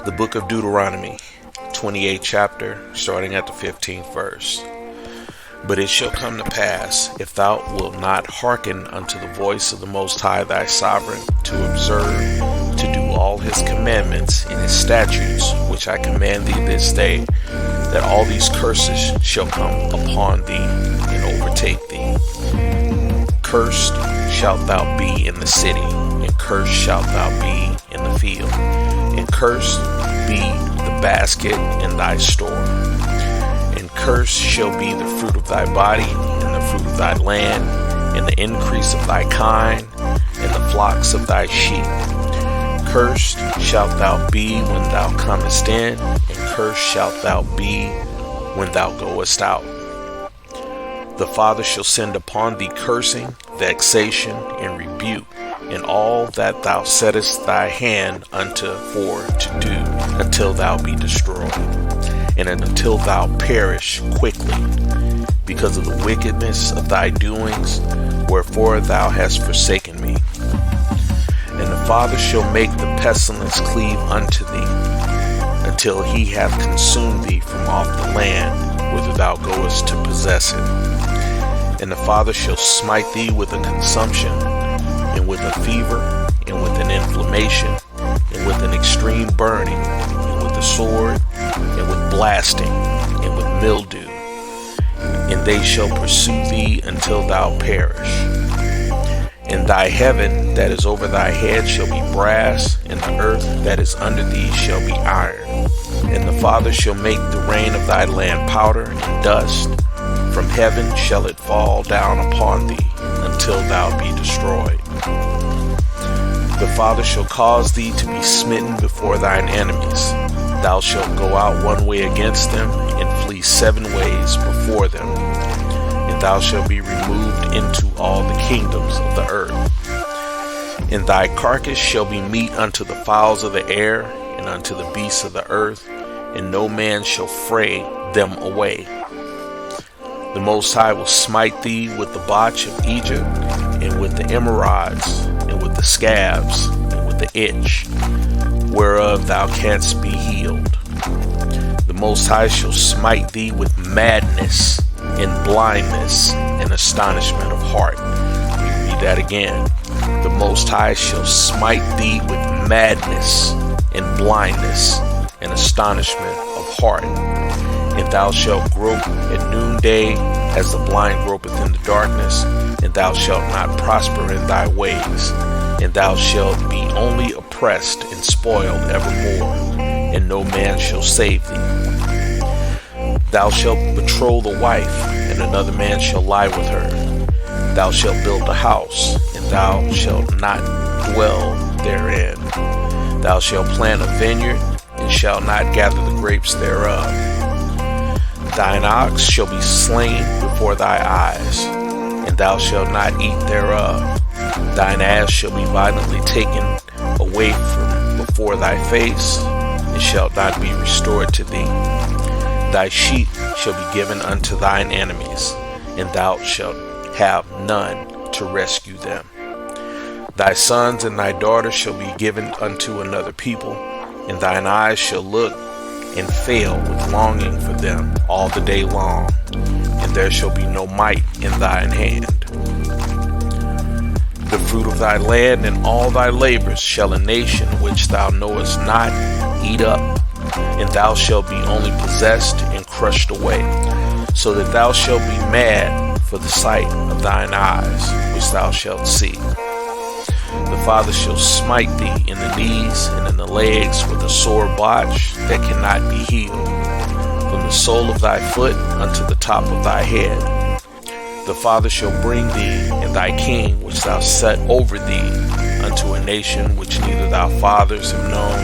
The book of Deuteronomy, 28th chapter, starting at the 15th verse. But it shall come to pass, if thou wilt not hearken unto the voice of the Most High thy sovereign, to observe, to do all his commandments and his statutes, which I command thee this day, that all these curses shall come upon thee and overtake thee. Cursed shalt thou be in the city, and cursed shalt thou be in the field, and cursed be the basket in thy store. And cursed shall be the fruit of thy body, and the fruit of thy land, and the increase of thy kind, and the flocks of thy sheep. Cursed shalt thou be when thou comest in, and cursed shalt thou be when thou goest out. The Father shall send upon thee cursing, vexation, and rebuke, in all that thou settest thy hand unto for to do, until thou be destroyed, and until thou perish quickly, because of the wickedness of thy doings, wherefore thou hast forsaken me. And the Father shall make the pestilence cleave unto thee, until he hath consumed thee from off the land whither thou goest to possess it. And the Father shall smite thee with a consumption, and with a fever, and with an inflammation, and with an extreme burning, and with the sword, and with blasting, and with mildew. And they shall pursue thee until thou perish. And thy heaven that is over thy head shall be brass, and the earth that is under thee shall be iron. And the Father shall make the rain of thy land powder and dust. From heaven shall it fall down upon thee, until thou be destroyed. The Father shall cause thee to be smitten before thine enemies. Thou shalt go out one way against them, and flee 7 ways before them. And thou shalt be removed into all the kingdoms of the earth. And thy carcass shall be meat unto the fowls of the air, and unto the beasts of the earth, and no man shall fray them away. The Most High will smite thee with the botch of Egypt, and with the emerods, and with the scabs, and with the itch, whereof thou canst be healed. The Most High shall smite thee with madness, and blindness, and astonishment of heart. Let me read that again. The Most High shall smite thee with madness, and blindness, and astonishment of heart. And thou shalt grope at noonday, as the blind gropeth in the darkness, and thou shalt not prosper in thy ways, and thou shalt be only oppressed and spoiled evermore, and no man shall save thee. Thou shalt betroth the wife, and another man shall lie with her. Thou shalt build a house, and thou shalt not dwell therein. Thou shalt plant a vineyard, and shalt not gather the grapes thereof. Thine ox shall be slain before thy eyes, and thou shalt not eat thereof. Thine ass shall be violently taken away from before thy face, and shalt not be restored to thee. Thy sheep shall be given unto thine enemies, and thou shalt have none to rescue them. Thy sons and thy daughters shall be given unto another people, and thine eyes shall look and fail with longing for them all the day long, and there shall be no might in thine hand. The fruit of thy land and all thy labors shall a nation which thou knowest not eat up, and thou shalt be only possessed and crushed away, so that thou shalt be mad for the sight of thine eyes, which thou shalt see. The Father shall smite thee in the knees and in the legs with a sore botch that cannot be healed, from the sole of thy foot unto the top of thy head. The Father shall bring thee and thy king, which thou set over thee, unto a nation which neither thy fathers have known,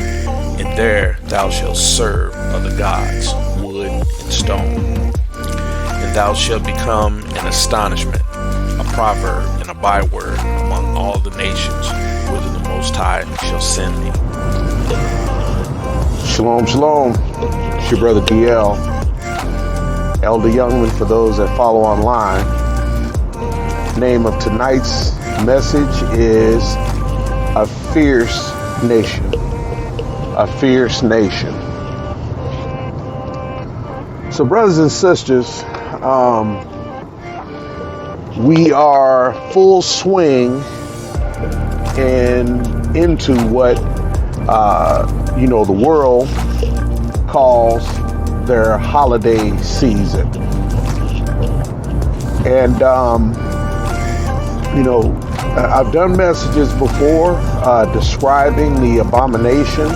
and there thou shalt serve other gods, wood and stone. And thou shalt become an astonishment, a proverb, and a byword among all the nations whither the Most High shall send thee. Shalom, shalom. It's your brother DL, Elder Youngman for those that follow online. Name of tonight's message is A Fierce Nation. a fierce nation. So, brothers and sisters, we are full swing and into what the world calls their holiday season. And I've done messages before describing the abomination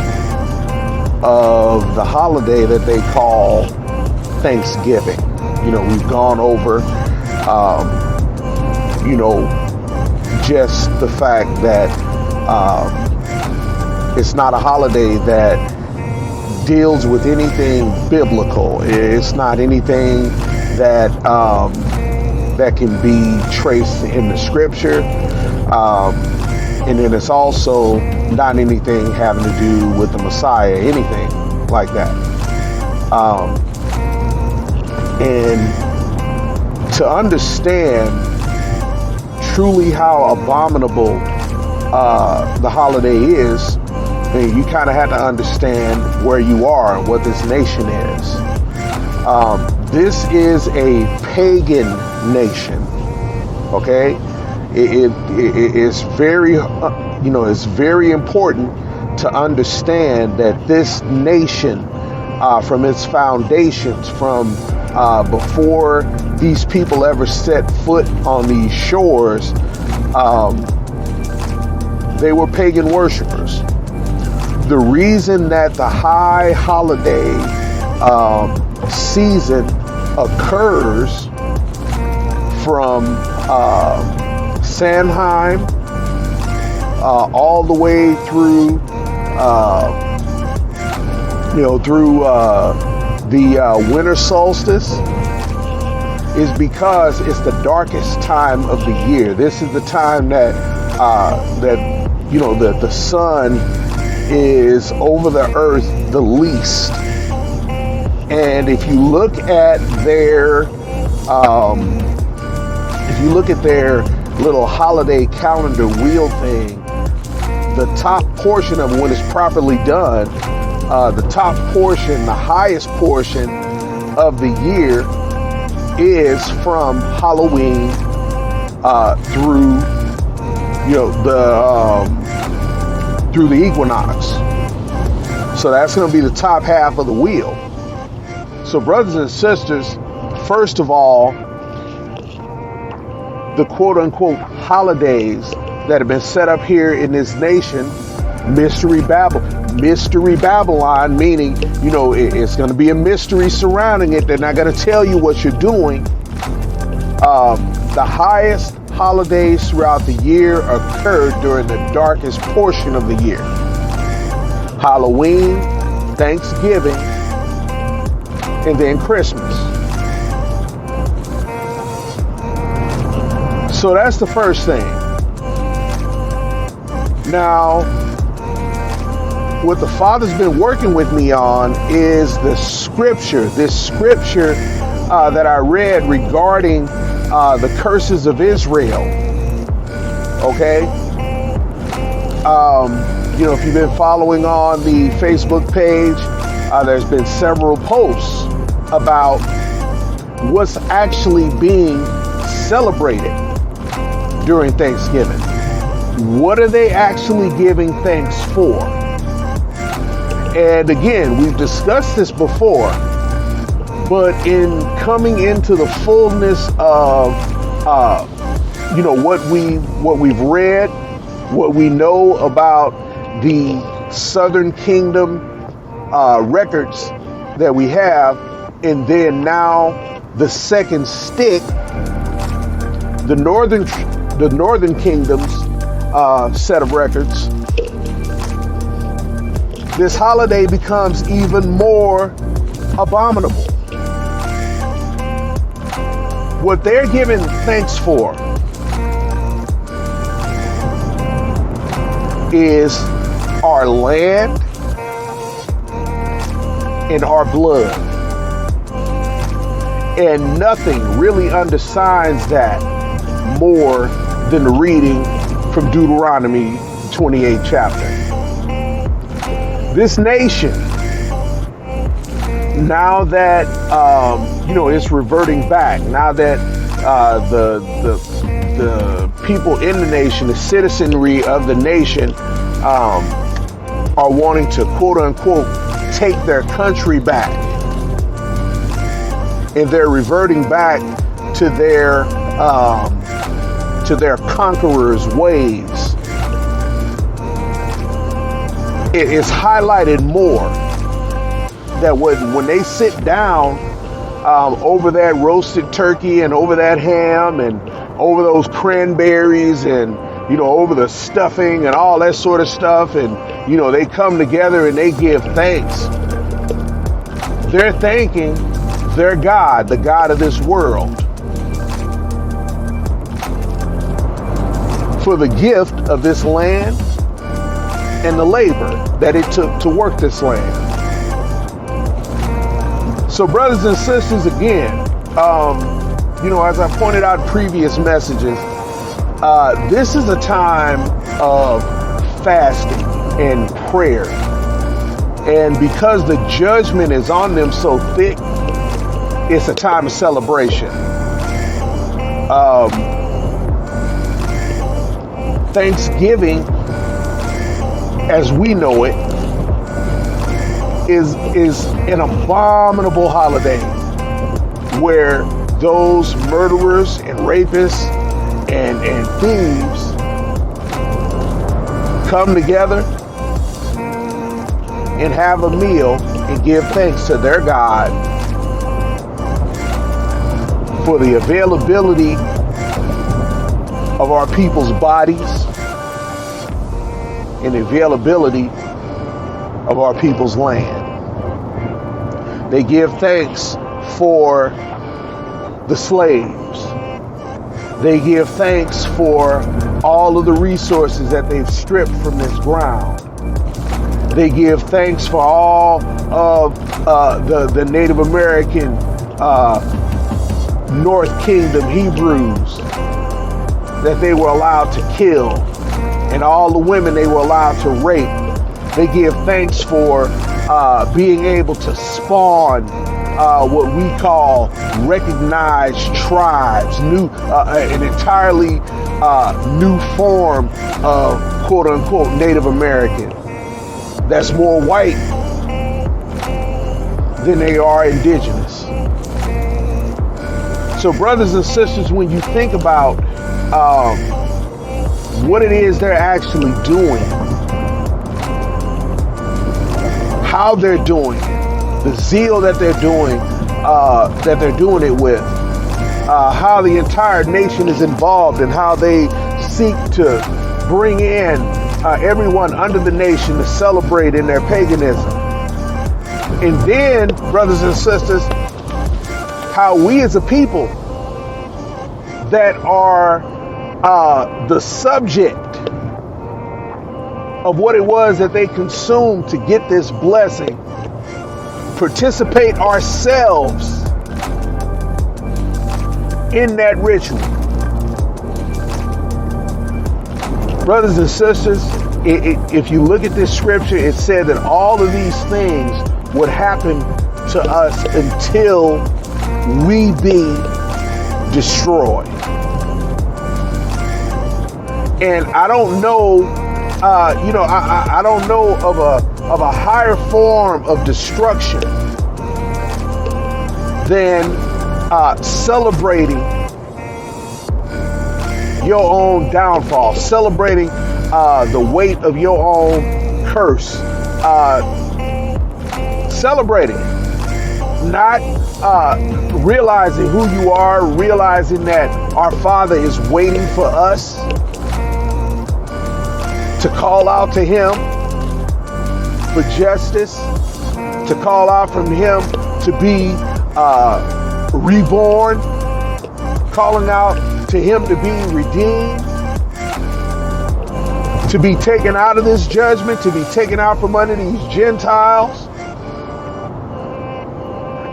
of the holiday that they call Thanksgiving. We've gone over just the fact that it's not a holiday that deals with anything biblical. It's not anything that that can be traced in the scripture, and then it's also not anything having to do with the Messiah, anything like that. And to understand truly how abominable the holiday is, you kind of have to understand where you are and what this nation is. This is a pagan nation. Okay, it's very, it's very important to understand that this nation, from its foundations, from before these people ever set foot on these shores, they were pagan worshipers. The reason that the high holiday season occurs from Samhain all the way through the winter solstice is because it's the darkest time of the year. This is the time that the sun is over the earth the least. And if you look at their little holiday calendar wheel thing, the top portion of it, when it's properly done, the top portion, the highest portion of the year is from Halloween through through the equinox. So that's going to be the top half of the wheel. So, brothers and sisters, first of all, the quote-unquote holidays that have been set up here in this nation, Mystery Babylon, meaning, it's going to be a mystery surrounding it. They're not going to tell you what you're doing. The highest holidays throughout the year occurred during the darkest portion of the year. Halloween, Thanksgiving, and then Christmas. So that's the first thing. Now, what the Father's been working with me on is this scripture that I read regarding the curses of Israel. Okay? If you've been following on the Facebook page, there's been several posts about what's actually being celebrated during Thanksgiving. What are they actually giving thanks for? And again, we've discussed this before, but in coming into the fullness of what we've read, what we know about the Southern Kingdom records that we have, and then now the second stick, the Northern Kingdom's set of records, this holiday becomes even more abominable. What they're giving thanks for is our land and our blood. And nothing really undersigns that more than the reading from Deuteronomy 28 chapter. This nation, now that it's reverting back, now that the people in the nation, the citizenry of the nation, are wanting to quote unquote take their country back, and they're reverting back to their conquerors' ways. It is highlighted more that when they sit down over that roasted turkey and over that ham and over those cranberries and over the stuffing and all that sort of stuff, and they come together and they give thanks. They're thanking their God, the God of this world, for the gift of this land and the labor that it took to work this land. So brothers and sisters, again, as I pointed out in previous messages, this is a time of fasting and prayer. And because the judgment is on them so thick, it's a time of celebration. Thanksgiving, as we know it, is an abominable holiday where those murderers and rapists and thieves come together and have a meal and give thanks to their God for the availability of our people's bodies and the availability of our people's land. They give thanks for the slaves. They give thanks for all of the resources that they've stripped from this ground. They give thanks for all of the Native American North Kingdom Hebrews that they were allowed to kill, and all the women they were allowed to rape. They give thanks for being able to spawn what we call recognized tribes, an entirely new form of quote unquote Native American that's more white than they are indigenous. So brothers and sisters, when you think about what it is they're actually doing, how they're doing it, the zeal that they're doing it with, how the entire nation is involved, and how they seek to bring in everyone under the nation to celebrate in their paganism. And then, brothers and sisters, how we as a people that are the subject of what it was that they consumed to get this blessing, participate ourselves in that ritual. Brothers and sisters, if you look at this scripture, it said that all of these things would happen to us until we be destroyed. And I don't know, I don't know of a higher form of destruction than celebrating your own downfall, celebrating the weight of your own curse, celebrating, not realizing who you are, realizing that our Father is waiting for us to call out to Him for justice, to call out from Him to be reborn, calling out to Him to be redeemed, to be taken out of this judgment, to be taken out from under these Gentiles.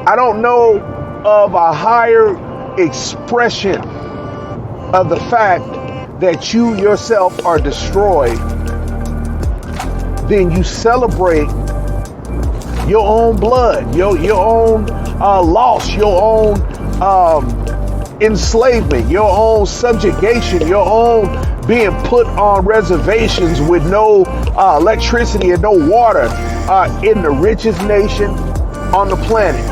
I don't know of a higher expression of the fact that you yourself are destroyed than you celebrate your own blood, your own loss, your own enslavement, your own subjugation, your own being put on reservations with no electricity and no water in the richest nation on the planet.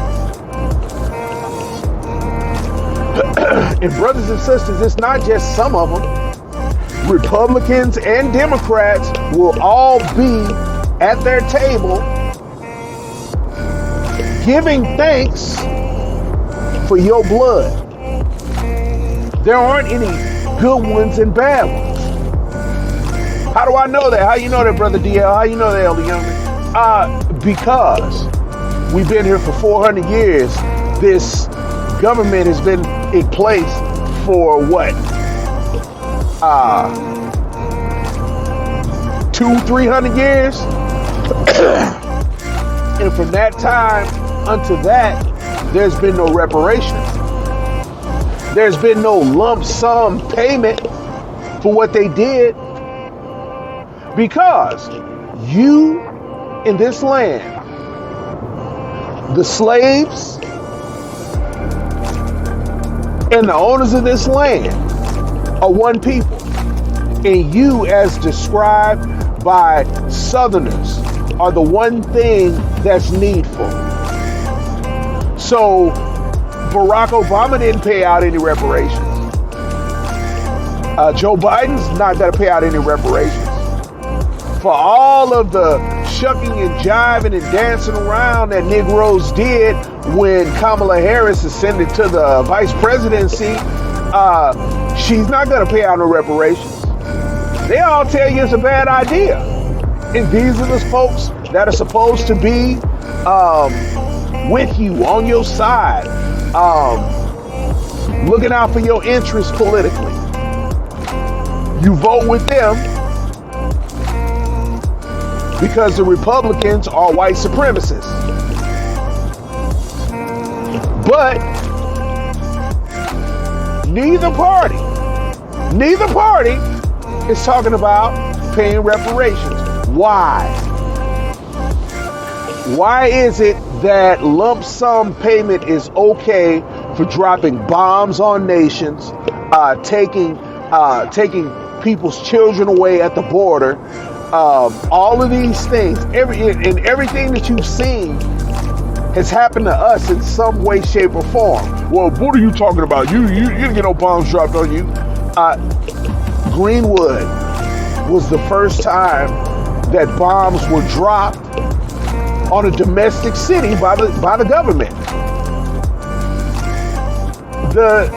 And brothers and sisters, it's not just some of them. Republicans and Democrats will all be at their table giving thanks for your blood. There aren't any good ones and bad ones. How do I know that? How you know that, Brother DL? How you know that, Elder Youngman? Because we've been here for 400 years. This government has been in place for what? 200-300 years? And from that time unto that, there's been no reparation. There's been no lump sum payment for what they did, because you in this land, the slaves and the owners of this land are one people. And you, as described by Southerners, are the one thing that's needful. So Barack Obama didn't pay out any reparations. Joe Biden's not going to pay out any reparations for all of the shucking and jiving and dancing around that Negroes did when Kamala Harris ascended to the vice presidency. She's not going to pay out no reparations. They all tell you it's a bad idea. And these are the folks that are supposed to be with you, on your side, looking out for your interests politically. You vote with them because the Republicans are white supremacists. But neither party is talking about paying reparations. Why? Why is it that lump sum payment is okay for dropping bombs on nations, taking people's children away at the border, all of these things, everything that you've seen has happened to us in some way, shape, or form? Well, what are you talking about? You didn't get no bombs dropped on you. Greenwood was the first time that bombs were dropped on a domestic city by the government. The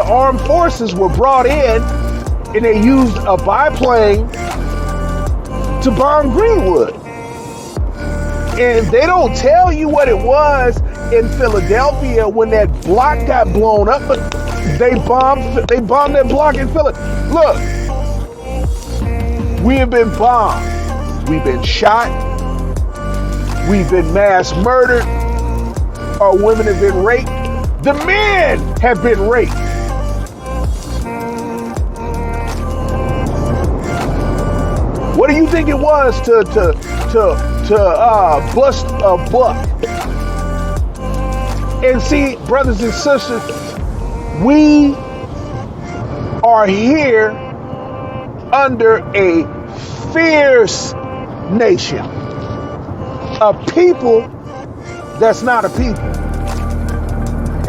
armed forces were brought in, and they used a biplane to bomb Greenwood. And they don't tell you what it was in Philadelphia when that block got blown up, but they bombed that block in Philadelphia. Look, we have been bombed. We've been shot. We've been mass murdered. Our women have been raped. The men have been raped. What do you think it was to bust a buck? And see, brothers and sisters, we are here under a fierce nation, a people that's not a people.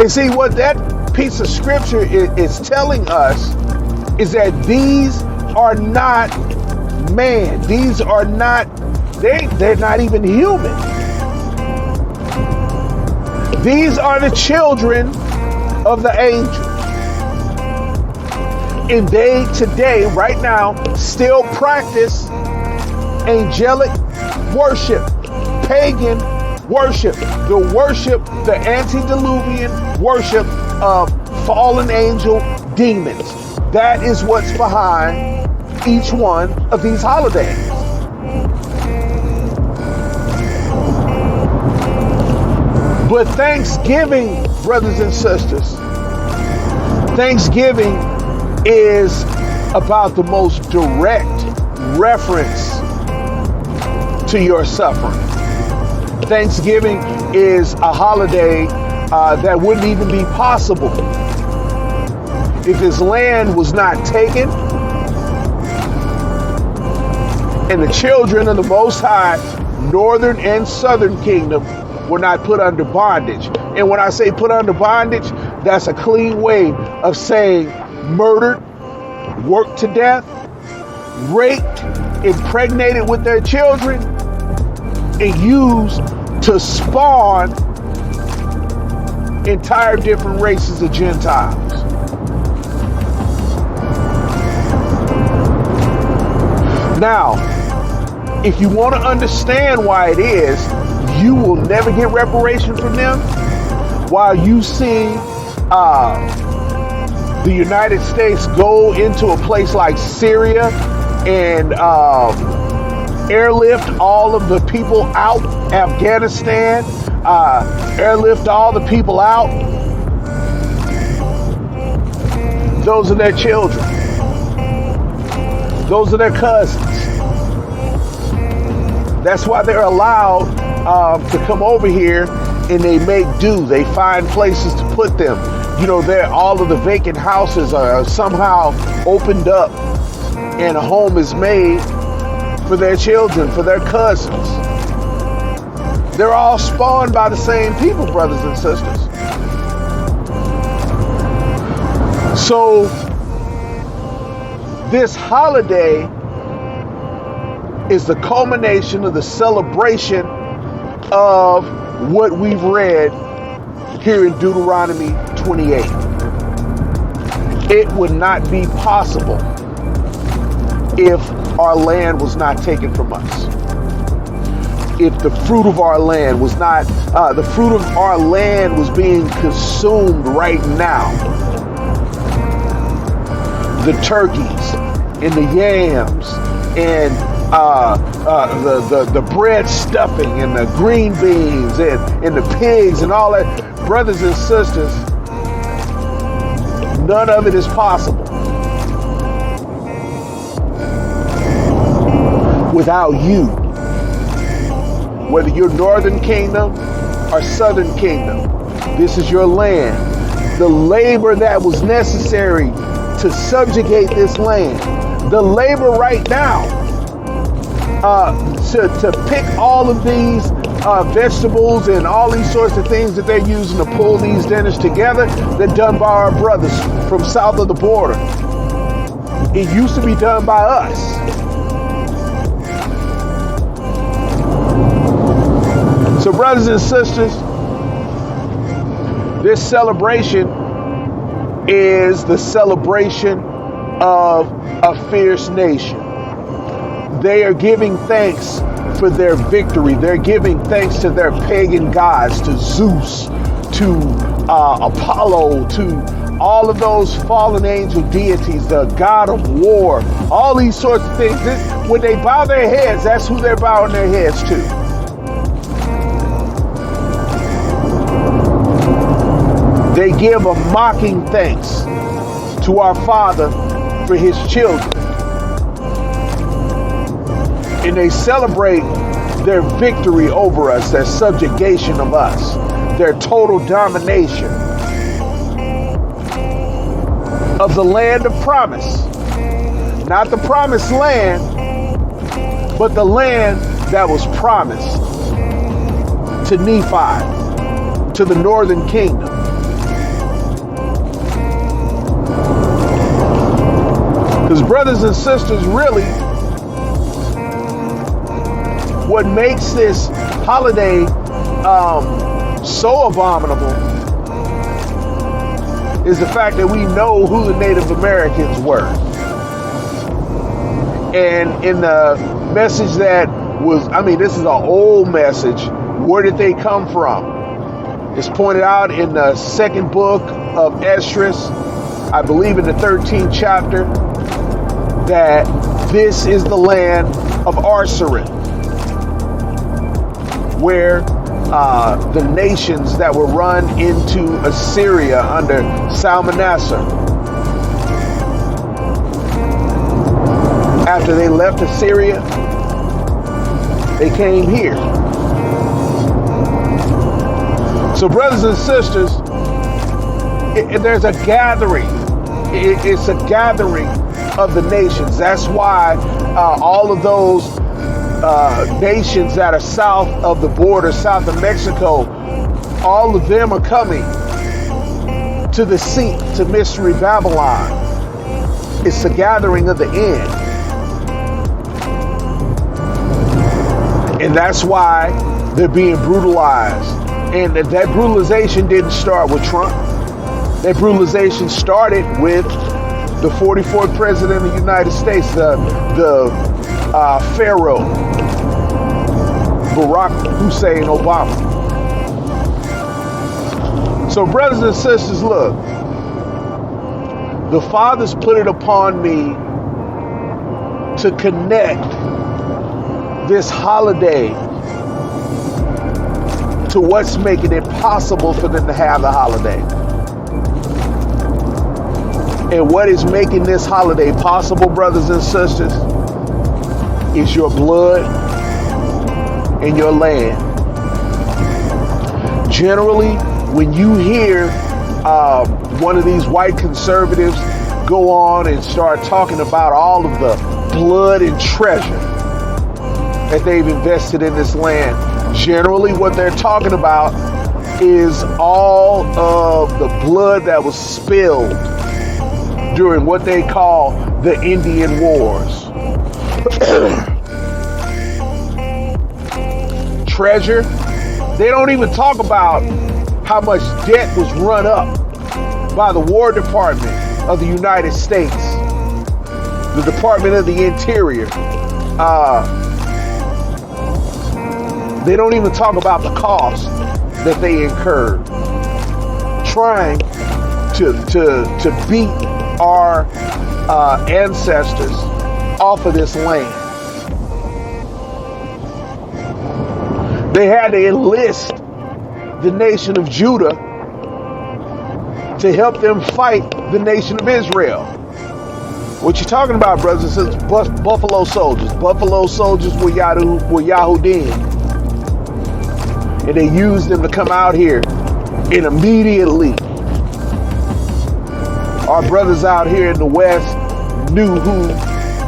And see, what that piece of scripture is telling us is that these are not man. These are not, they're not even human. These are the children of the angels. And they today, right now, still practice angelic worship, pagan worship, the antediluvian worship of fallen angel demons. That is what's behind each one of these holidays. But Thanksgiving, brothers and sisters, Thanksgiving is about the most direct reference to your suffering. Thanksgiving is a holiday that wouldn't even be possible if his land was not taken and the children of the Most High, northern and southern kingdom, were not put under bondage. And when I say put under bondage, that's a clean way of saying murdered, worked to death, raped, impregnated with their children, and used to spawn entire different races of Gentiles. Now, if you want to understand why it is, you will never get reparation from them, while you see the United States go into a place like Syria and airlift all of the people out, Afghanistan, airlift all the people out. Those are their children. Those are their cousins. That's why they're allowed to come over here, and they make do. They find places to put them. You know, all of the vacant houses are somehow opened up, and a home is made for their children, for their cousins. They're all spawned by the same people, brothers and sisters. So this holiday is the culmination of the celebration of what we've read here in Deuteronomy 28. It would not be possible if our land was not taken from us. If the fruit of our land was not, the fruit of our land was being consumed right now. The turkeys and the yams and the bread stuffing and the green beans and the pigs and all that. Brothers and sisters, none of it is possible without you. Whether you're northern kingdom or southern kingdom, this is your land. The labor that was necessary to subjugate this land, the labor right now to pick all of these vegetables and all these sorts of things that they're using to pull these dinners together, they're done by our brothers from south of the border. It used to be done by us. So brothers and sisters, this celebration is the celebration of a fierce nation. They are giving thanks for their victory. They're giving thanks to their pagan gods, to Zeus, to Apollo, to all of those fallen angel deities, the god of war, all these sorts of things. When they bow their heads, that's who they're bowing their heads to. They give a mocking thanks to our Father for his children. And they celebrate their victory over us, their subjugation of us, their total domination of the land of promise. Not the promised land, but the land that was promised to Nephi, to the northern kingdom. Because brothers and sisters, really, what makes this holiday so abominable is the fact that we know who the Native Americans were. And in the message that was, this is an old message, where did they come from? It's pointed out in the second book of Esdras, I believe in the 13th chapter, that this is the land of Arsaran, where the nations that were run into Assyria under Salmanassar, after they left Assyria, They came here. So brothers and sisters, there's a gathering. It's a gathering of the nations. That's why all of those nations that are south of the border, south of Mexico, all of them are coming to the seat, to Mystery Babylon. It's the gathering of the end. And that's why they're being brutalized. And that brutalization didn't start with Trump. That brutalization started with the 44th president of the United States, the Pharaoh, Barack Hussein Obama. So brothers and sisters, look, the Father's put it upon me to connect this holiday to what's making it possible for them to have the holiday. And what is making this holiday possible, brothers and sisters, is your blood and your land. Generally, when you hear one of these white conservatives go on and start talking about all of the blood and treasure that they've invested in this land, generally what they're talking about is all of the blood that was spilled during what they call the Indian Wars. Treasure, they don't even talk about how much debt was run up by the War Department of the United States, the Department of the Interior. They don't even talk about the cost that they incurred trying to beat our ancestors off of this land. They had to enlist the nation of Judah to help them fight the nation of Israel. What you talking about, brothers and sisters? Buffalo soldiers. Buffalo soldiers were Yahudim. And they used them to come out here. And immediately, our brothers out here in the West knew who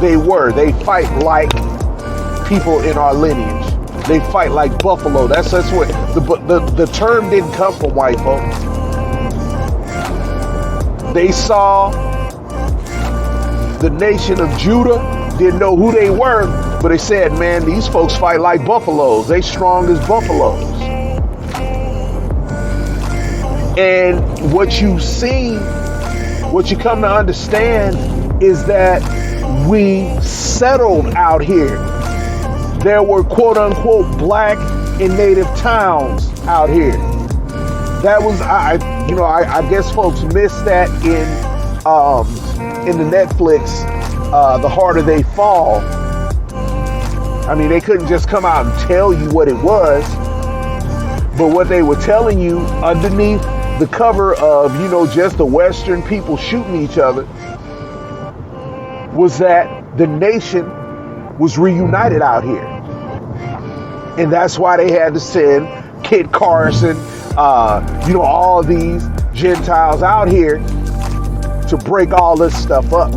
they were. They fight like people in our lineage. They fight like buffalo. That's what the term didn't come from white folks. They saw the nation of Judah, didn't know who they were, but they said, man, these folks fight like buffaloes. They strong as buffaloes. And what you see, what you come to understand is that we settled out here. There were quote unquote black and native towns out here. That was, I guess folks missed that in the Netflix, The Harder They Fall. I mean, they couldn't just come out and tell you what it was, but what they were telling you underneath the cover of, just the Western people shooting each other was that the nation was reunited out here. And that's why they had to send Kit Carson, all these Gentiles out here to break all this stuff up.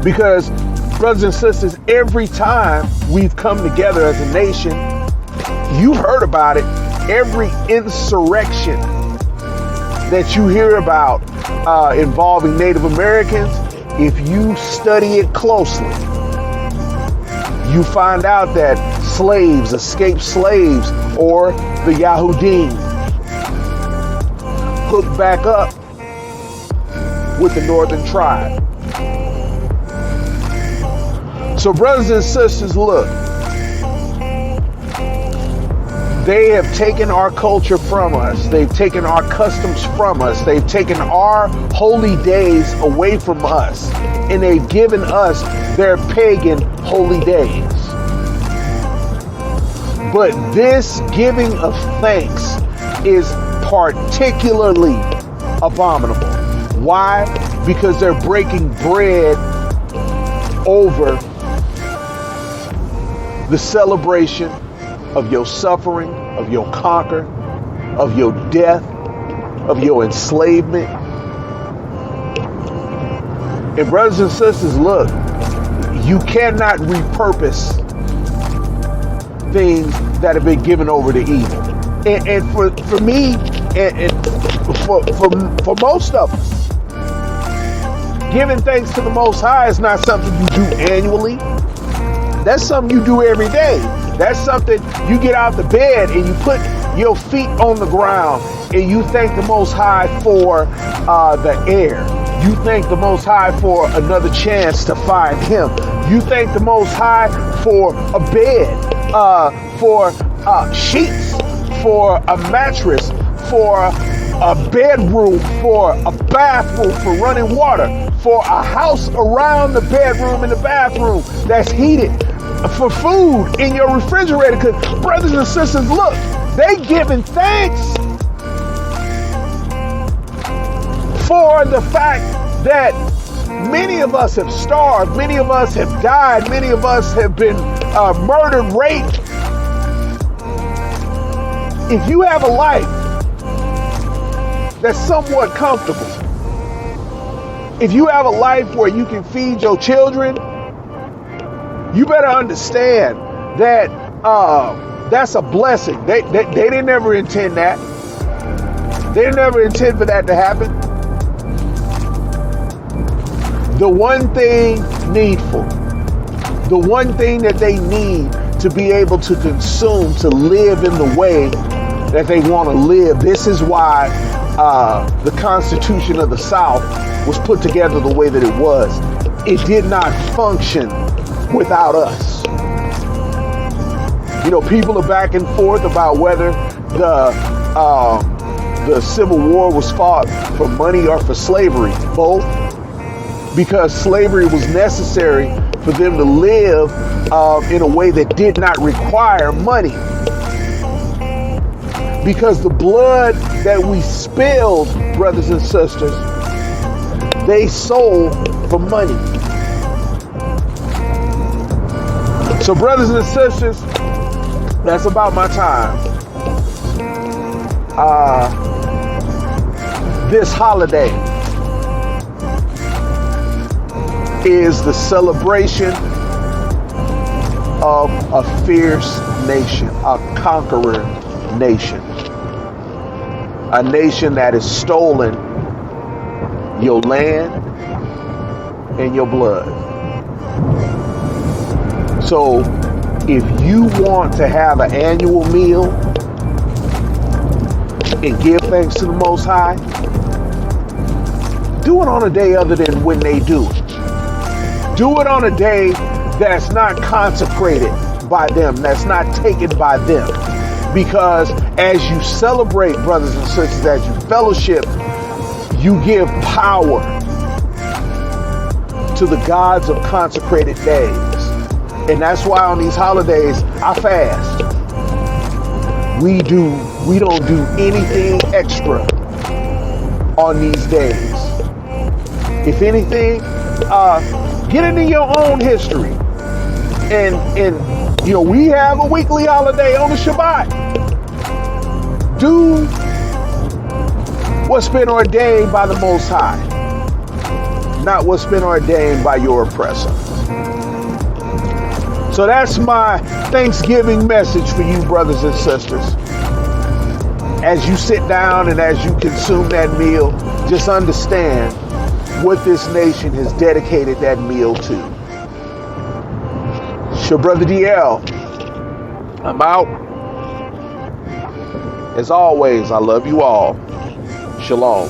Because, brothers and sisters, every time we've come together as a nation, you've heard about it, every insurrection that you hear about involving Native Americans, if you study it closely, you find out that slaves, escaped slaves, or the Yahudim hooked back up with the northern tribe. So brothers and sisters, look, they have taken our culture from us. They've taken our customs from us. They've taken our holy days away from us. And they've given us their pagan holy days. But this giving of thanks is particularly abominable. Why? Because they're breaking bread over the celebration of your suffering, of your conquer, of your death, of your enslavement. And brothers and sisters, look, you cannot repurpose things that have been given over to evil. And for me, and for most of us, giving thanks to the Most High is not something you do annually. That's something you do every day. That's something you get out the bed and you put your feet on the ground and you thank the Most High for the air. You thank the Most High for another chance to find Him. You thank the Most High for a bed, for sheets, for a mattress, for a bedroom, for a bathroom, for running water, for a house around the bedroom and the bathroom that's heated, for food in your refrigerator. Because brothers and sisters, look, they giving thanks for the fact that many of us have starved, many of us have died, many of us have been murdered, raped. If you have a life that's somewhat comfortable, if you have a life where you can feed your children, you better understand that that's a blessing. They didn't never intend that. They didn't never intend for that to happen. The one thing needful, the one thing that they need to be able to consume, to live in the way that they want to live. This is why the Constitution of the South was put together the way that it was. It did not function without us. You know, people are back and forth about whether the Civil War was fought for money or for slavery. Both. Because slavery was necessary for them to live in a way that did not require money. Because the blood that we spilled, brothers and sisters, they sold for money. So brothers and sisters, that's about my time. This holiday is the celebration of a fierce nation, a conqueror nation, a nation that has stolen your land and your blood. So if you want to have an annual meal and give thanks to the Most High, do it on a day other than when they do it. Do it on a day that's not consecrated by them, that's not taken by them. Because as you celebrate, brothers and sisters, as you fellowship, you give power to the gods of consecrated days. And that's why on these holidays, I fast. We don't do anything extra on these days. If anything, get into your own history. And you know, we have a weekly holiday on the Shabbat. Do what's been ordained by the Most High, not what's been ordained by your oppressor. So that's my Thanksgiving message for you, brothers and sisters. As you sit down and as you consume that meal, just understand what this nation has dedicated that meal to. It's your brother DL. I'm out. As always, I love you all. Shalom.